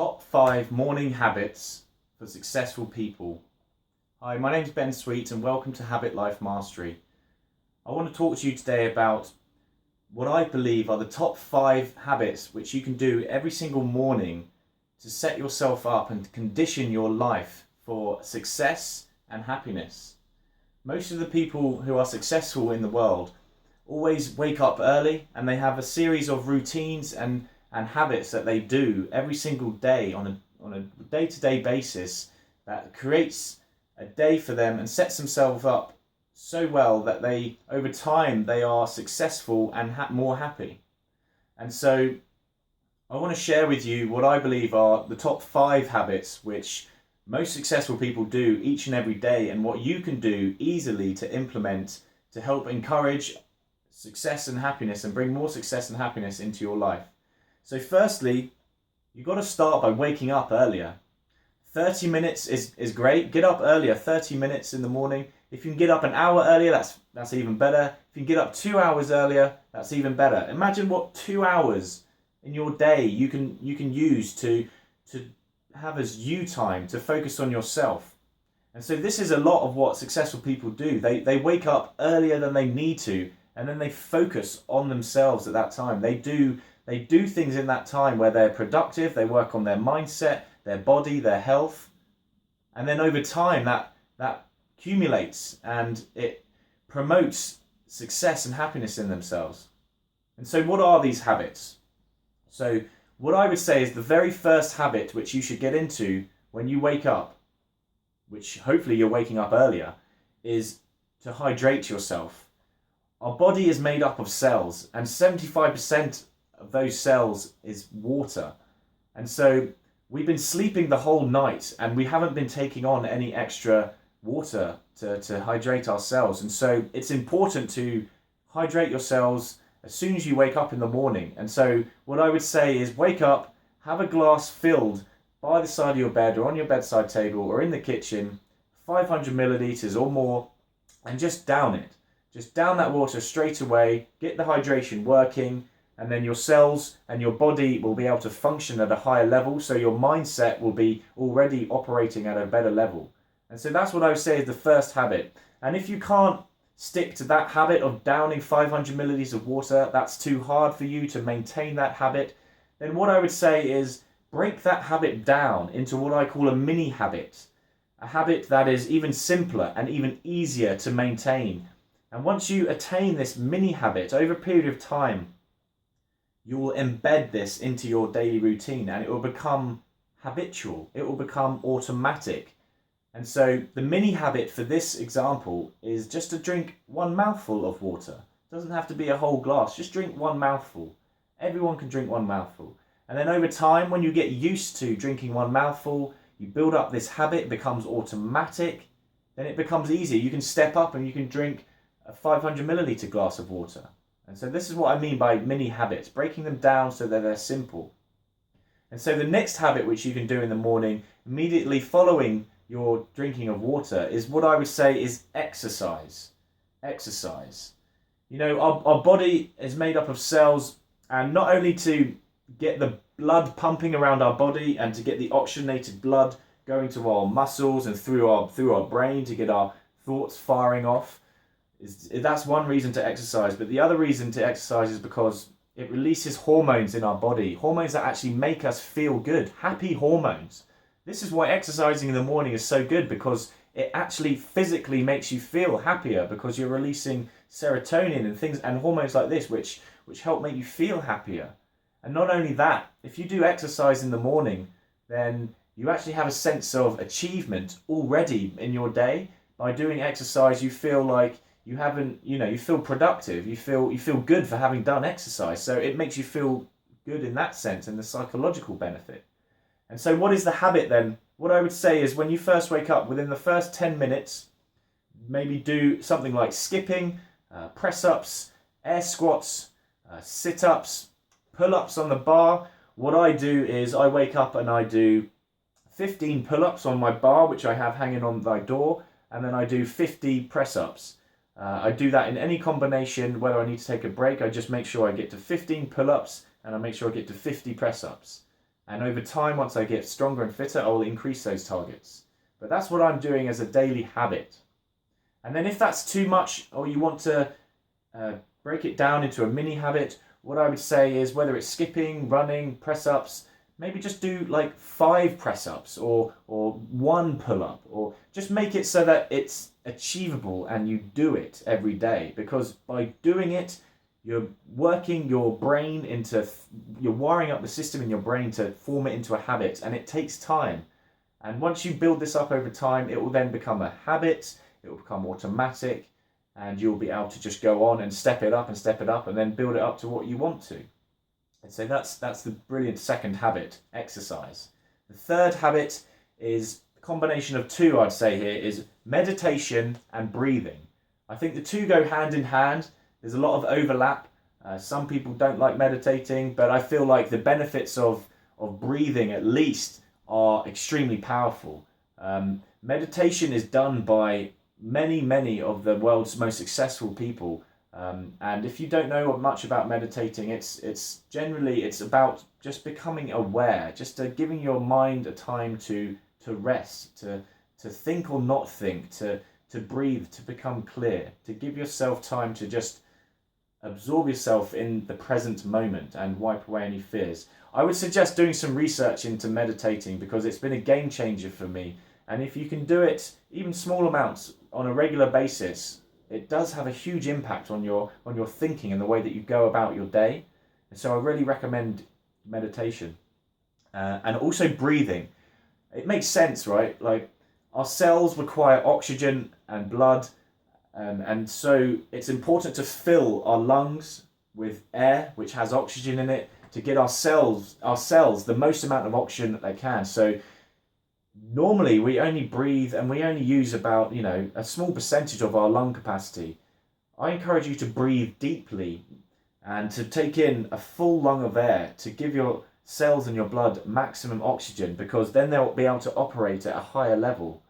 Top 5 morning habits for successful people. Hi, my name's Ben Sweet and welcome to Habit Life Mastery. I want to talk to you today about what I believe are the top 5 habits which you can do every single morning to set yourself up and condition your life for success and happiness. Most of the people who are successful in the world always wake up early and they have a series of routines and habits that they do every single day on a day-to-day basis that creates a day for them and sets themselves up so well that they over time they are successful and more happy. And so I want to share with you what I believe are the top 5 habits which most successful people do each and every day, and what you can do easily to implement to help encourage success and happiness and bring more success and happiness into your life. So firstly, you've got to start by waking up earlier. 30 minutes is great. Get up earlier, 30 minutes in the morning. If you can get up an hour earlier, that's even better. If you can get up 2 hours earlier, that's even better. Imagine what 2 hours in your day you can use to have as you time to focus on yourself. And so this is a lot of what successful people do. They wake up earlier than they need to, and then they focus on themselves at that time. They do things in that time where they're productive, they work on their mindset, their body, their health. And then over time that accumulates and it promotes success and happiness in themselves. And so what are these habits? So what I would say is the very first habit which you should get into when you wake up, which hopefully you're waking up earlier, is to hydrate yourself. Our body is made up of cells, and 75% of those cells is water. And so we've been sleeping the whole night and we haven't been taking on any extra water to hydrate our cells. And so it's important to hydrate your cells as soon as you wake up in the morning. And so what I would say is wake up, have a glass filled by the side of your bed or on your bedside table or in the kitchen, 500 milliliters or more, and just down it. Just down that water straight away, get the hydration working, and then your cells and your body will be able to function at a higher level, so your mindset will be already operating at a better level. And so that's what I would say is the first habit. And if you can't stick to that habit of downing 500 milliliters of water, that's too hard for you to maintain that habit, then what I would say is break that habit down into what I call a mini habit. A habit that is even simpler and even easier to maintain. And once you attain this mini habit over a period of time, you will embed this into your daily routine and it will become habitual. It will become automatic. And so the mini habit for this example is just to drink one mouthful of water. It doesn't have to be a whole glass. Just drink one mouthful. Everyone can drink one mouthful. And then over time, when you get used to drinking one mouthful, you build up this habit, it becomes automatic. Then it becomes easier. You can step up and you can drink a 500 milliliter glass of water. And so this is what I mean by mini habits, breaking them down so that they're simple. And so the next habit which you can do in the morning, immediately following your drinking of water, is what I would say is exercise. Exercise. You know, our body is made up of cells, and not only to get the blood pumping around our body and to get the oxygenated blood going to our muscles and through our brain to get our thoughts firing off, that's one reason to exercise. But the other reason to exercise is because it releases hormones in our body, hormones that actually make us feel good, happy hormones. This is why exercising in the morning is so good, because it actually physically makes you feel happier, because you're releasing serotonin and things and hormones like this which help make you feel happier. And not only that, if you do exercise in the morning, then you actually have a sense of achievement already in your day. By doing exercise, you feel like you feel productive, you feel good for having done exercise. So it makes you feel good in that sense, and the psychological benefit. And so what is the habit then? What I would say is when you first wake up, within the first 10 minutes, maybe do something like skipping, press-ups, air squats, sit-ups, pull-ups on the bar. What I do is I wake up and I do 15 pull-ups on my bar, which I have hanging on my door, and then I do 50 press-ups. I do that in any combination, whether I need to take a break. I just make sure I get to 15 pull-ups and I make sure I get to 50 press-ups. And over time, once I get stronger and fitter, I will increase those targets. But that's what I'm doing as a daily habit. And then if that's too much, or you want to break it down into a mini habit, what I would say is, whether it's skipping, running, press-ups, maybe just do like 5 press-ups or 1 pull-up, or just make it so that it's achievable and you do it every day. Because by doing it, you're working your brain into, you're wiring up the system in your brain to form it into a habit, and it takes time. And once you build this up over time, it will then become a habit, it will become automatic, and you'll be able to just go on and step it up and then build it up to what you want to. And so that's the brilliant second habit, exercise. The third habit is a combination of 2, I'd say here, is meditation and breathing. I think the 2 go hand in hand. There's a lot of overlap. Some people don't like meditating, but I feel like the benefits of breathing, at least, are extremely powerful. Meditation is done by many of the world's most successful people. And if you don't know much about meditating, it's generally about just becoming aware, just giving your mind a time to rest, to think or not think, to breathe, to become clear, to give yourself time to just absorb yourself in the present moment and wipe away any fears. I would suggest doing some research into meditating, because it's been a game changer for me. And if you can do it, even small amounts on a regular basis, it does have a huge impact on your thinking and the way that you go about your day. And so I really recommend meditation. And also breathing. It makes sense, right? Like, our cells require oxygen and blood, and so it's important to fill our lungs with air which has oxygen in it, to get our cells the most amount of oxygen that they can. So normally we only breathe and we only use about a small percentage of our lung capacity. I encourage you to breathe deeply and to take in a full lung of air, to give your cells and your blood maximum oxygen, because then they'll be able to operate at a higher level.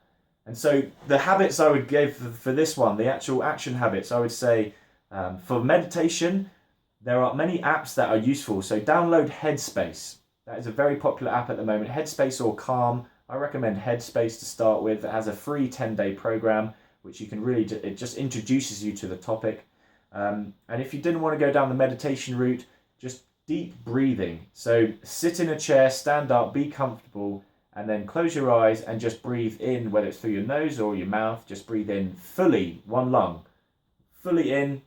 And so the habits I would give for this one, the actual action habits, I would say, for meditation, there are many apps that are useful. So download Headspace. That is a very popular app at the moment. Headspace or Calm. I recommend Headspace to start with. It has a free 10-day program, which you can really, it just introduces you to the topic. And if you didn't want to go down the meditation route, just deep breathing. So sit in a chair, stand up, be comfortable, and then close your eyes and just breathe in, whether it's through your nose or your mouth. Just breathe in fully, 1 lung, fully in,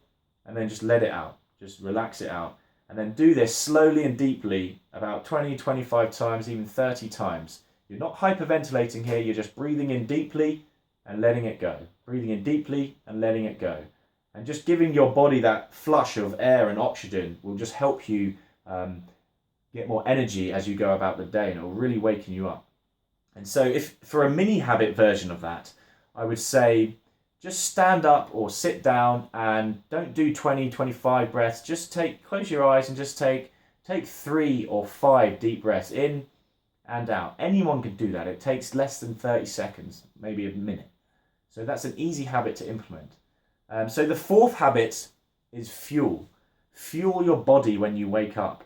and then just let it out. Just relax it out. And then do this slowly and deeply, about 20, 25 times, even 30 times. You're not hyperventilating here, you're just breathing in deeply and letting it go. Breathing in deeply and letting it go. And just giving your body that flush of air and oxygen will just help you get more energy as you go about the day, and it will really waken you up. And so if for a mini habit version of that, I would say just stand up or sit down and don't do 20, 25 breaths. Just close your eyes and just take 3 or 5 deep breaths in and out. Anyone can do that. It takes less than 30 seconds, maybe a minute. So that's an easy habit to implement. So the 4th habit is fuel. Fuel your body when you wake up.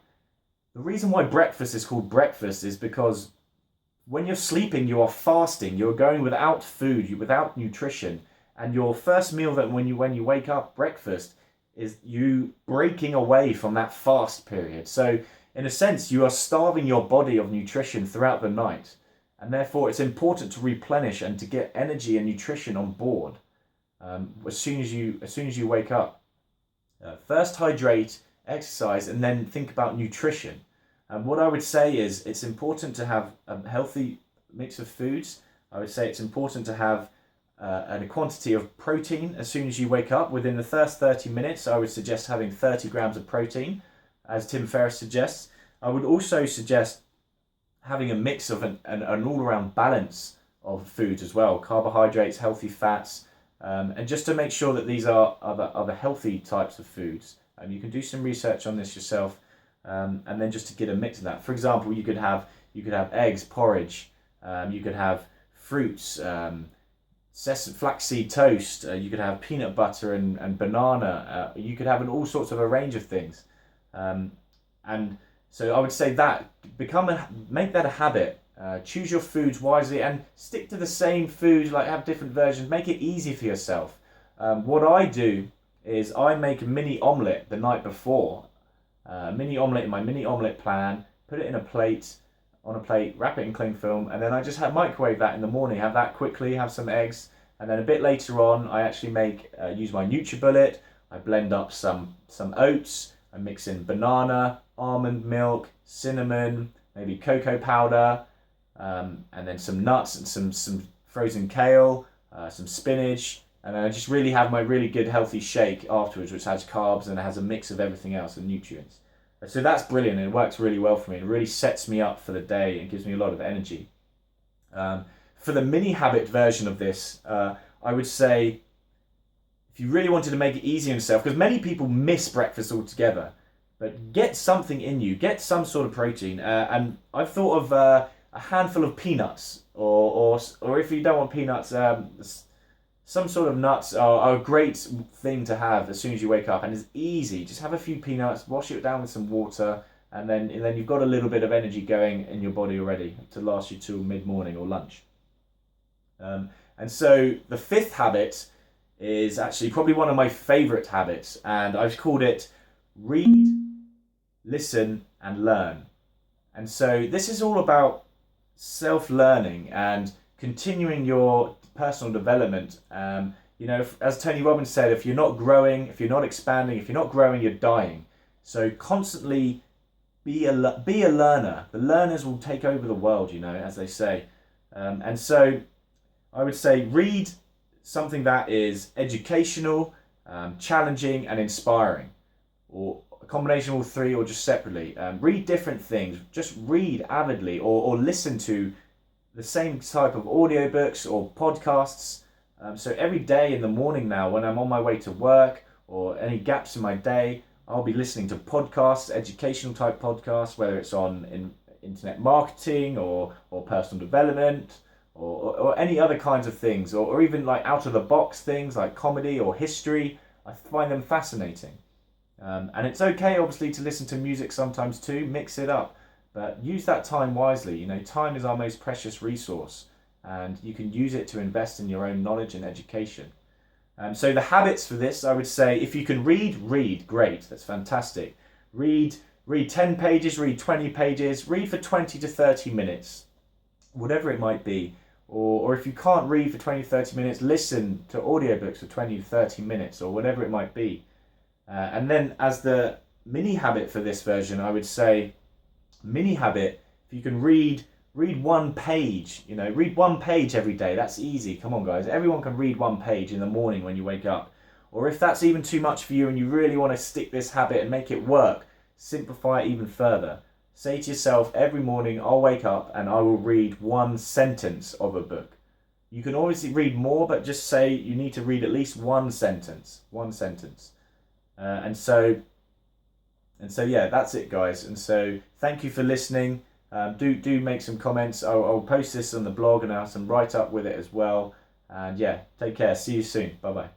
The reason why breakfast is called breakfast is because when you're sleeping, you are fasting. You're going without food, without nutrition. And your first meal that when you wake up, breakfast, is you breaking away from that fast period. So in a sense, you are starving your body of nutrition throughout the night. And therefore, it's important to replenish and to get energy and nutrition on board as soon as you wake up. First hydrate, exercise, and then think about nutrition. And what I would say is it's important to have a healthy mix of foods. I would say it's important to have a quantity of protein as soon as you wake up. Within the first 30 minutes, I would suggest having 30 grams of protein, as Tim Ferriss suggests. I would also suggest having a mix of an all-around balance of foods as well, carbohydrates, healthy fats, and just to make sure that these are the healthy types of foods. You can do some research on this yourself. And then just to get a mix of that. For example, you could have eggs, porridge. You could have fruits, flaxseed toast. You could have peanut butter and banana. You could have all sorts of a range of things. And So I would say that make that a habit. Choose your foods wisely and stick to the same food. Like have different versions. Make it easy for yourself. What I do is I make a mini omelette the night before. Mini omelette in my mini omelette plan. Put it in a plate. On a plate, wrap it in cling film, and then I just microwave that in the morning. Have that quickly. Have some eggs, and then a bit later on, I actually use my NutriBullet. I blend up some oats. I mix in banana, almond milk, cinnamon, maybe cocoa powder, and then some nuts and some frozen kale, some spinach, and then I just really have my really good healthy shake afterwards, which has carbs and it has a mix of everything else and nutrients. So that's brilliant and it works really well for me. It really sets me up for the day and gives me a lot of energy. For the mini habit version of this, I would say if you really wanted to make it easy on yourself, because many people miss breakfast altogether, but get something in you, get some sort of protein. And I've thought of a handful of peanuts, or if you don't want peanuts, some sort of nuts are a great thing to have as soon as you wake up, and it's easy. Just have a few peanuts, wash it down with some water, and then you've got a little bit of energy going in your body already to last you till mid-morning or lunch. And so the fifth habit is actually probably one of my favourite habits, and I've called it read, listen, and learn. And so this is all about self-learning and continuing your personal development. As Tony Robbins said, if you're not growing, if you're not expanding, if you're not growing, you're dying. So constantly be a learner. The learners will take over the world, as they say. And so I would say read something that is educational, challenging, and inspiring, or a combination of all three, or just separately. Read different things. Just read avidly, or listen to the same type of audiobooks or podcasts. So every day in the morning now, when I'm on my way to work or any gaps in my day, I'll be listening to podcasts, educational type podcasts, whether it's on internet marketing or personal development or any other kinds of things, or even like out of the box things like comedy or history. I find them fascinating. And it's okay, obviously, to listen to music sometimes too, mix it up. But use that time wisely. Time is our most precious resource, and you can use it to invest in your own knowledge and education. So the habits for this, I would say, if you can read, great. That's fantastic. Read 10 pages, read 20 pages, read for 20 to 30 minutes, whatever it might be. Or if you can't read for 20 to 30 minutes, listen to audiobooks for 20 to 30 minutes, or whatever it might be. And then as the mini habit for this version, I would say, mini habit, if you can read 1 page, read 1 page every day. That's easy. Come on, guys. Everyone can read 1 page in the morning when you wake up. Or if that's even too much for you and you really want to stick this habit and make it work, simplify it even further. Say to yourself, every morning I'll wake up and I will read 1 sentence of a book. You can obviously read more, but just say you need to read at least 1 sentence. 1 sentence. And so yeah, that's it, guys. And so thank you for listening. Do make some comments. I'll post this on the blog and I'll have some write up with it as well. And yeah, take care. See you soon. Bye bye.